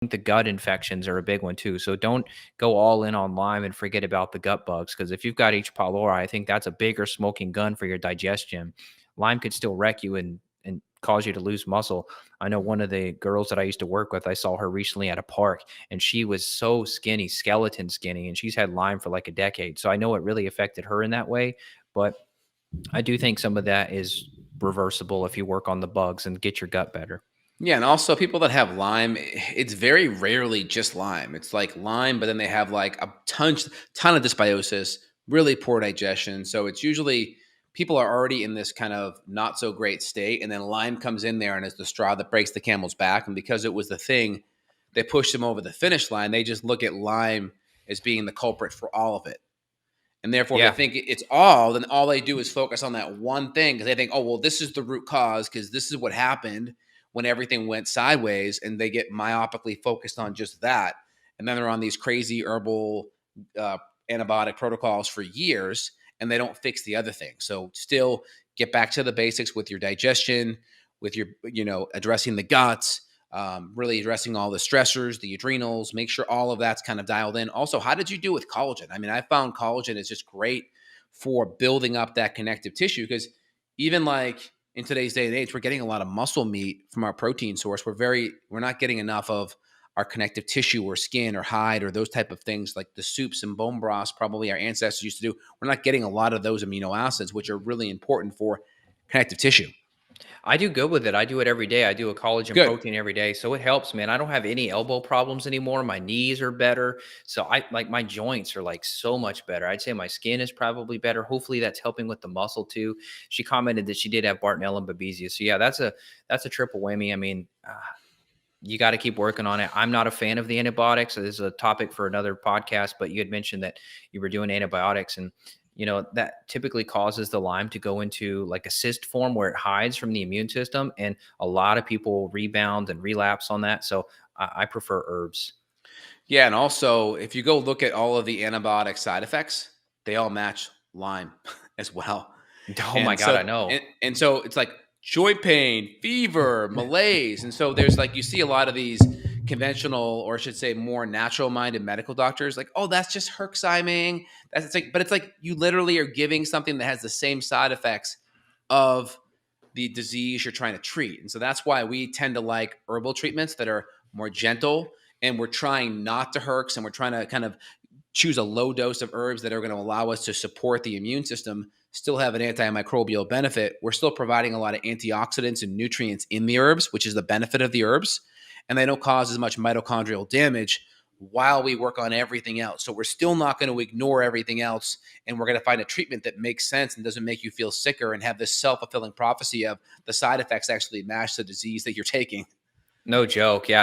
think the gut infections are a big one too. So don't go all in on lime and forget about the gut bugs. Because if you've got H. pylori, I think that's a bigger smoking gun for your digestion. Lime could still wreck you and cause you to lose muscle. I know one of the girls that I used to work with, I saw her recently at a park, and she was so skinny, skeleton skinny, and she's had Lyme for like a decade. So I know it really affected her in that way. But I do think some of that is reversible if you work on the bugs and get your gut better. Yeah, and also people that have Lyme, it's very rarely just Lyme. It's like Lyme, but then they have like a ton of dysbiosis, really poor digestion. So it's usually people are already in this kind of not so great state, and then Lyme comes in there and is the straw that breaks the camel's back. And because it was the thing that pushed them over the finish line, they just look at Lyme as being the culprit for all of it. And therefore, if they Yeah. think it's all, then all they do is focus on that one thing because they think, oh, well, this is the root cause because this is what happened when everything went sideways. And they get myopically focused on just that. And then they're on these crazy herbal uh, antibiotic protocols for years and they don't fix the other thing. So still get back to the basics with your digestion, with your, addressing the guts, really addressing all the stressors, the adrenals, make sure all of that's kind of dialed in. Also, how did you do with collagen? I mean, I found collagen is just great for building up that connective tissue because even like in today's day and age, we're getting a lot of muscle meat from our protein source. We're not getting enough of our connective tissue or skin or hide or those type of things like the soups and bone broths probably our ancestors used to do. We're not getting a lot of those amino acids, which are really important for connective tissue. I do good with it. I do it every day. I do a collagen Good. protein every day. So it helps, man. I don't have any elbow problems anymore. My knees are better. So I like my joints are like so much better. I'd say my skin is probably better. Hopefully that's helping with the muscle too. She commented that she did have Bartonella and Babesia. So yeah, that's a triple whammy. I mean, you got to keep working on it. I'm not a fan of the antibiotics. So this is a topic for another podcast, but you had mentioned that you were doing antibiotics and that typically causes the Lyme to go into like a cyst form where it hides from the immune system. And a lot of people rebound and relapse on that. So I prefer herbs. Yeah, and also if you go look at all of the antibiotic side effects, they all match Lyme as well. Oh my And God, I so know. and so it's like joint pain, fever, malaise. And so there's like you see a lot of these conventional, or I should say more natural minded medical doctors like, oh, that's just herximing. That's it's like, but it's like you literally are giving something that has the same side effects of the disease you're trying to treat. And so that's why we tend to like herbal treatments that are more gentle and we're trying not to herx and we're trying to kind of choose a low dose of herbs that are going to allow us to support the immune system, still have an antimicrobial benefit. We're still providing a lot of antioxidants and nutrients in the herbs, which is the benefit of the herbs. And they don't cause as much mitochondrial damage while we work on everything else. So we're still not going to ignore everything else. And we're going to find a treatment that makes sense and doesn't make you feel sicker and have this self fulfilling prophecy of the side effects actually match the disease that you're taking. No joke. Yeah.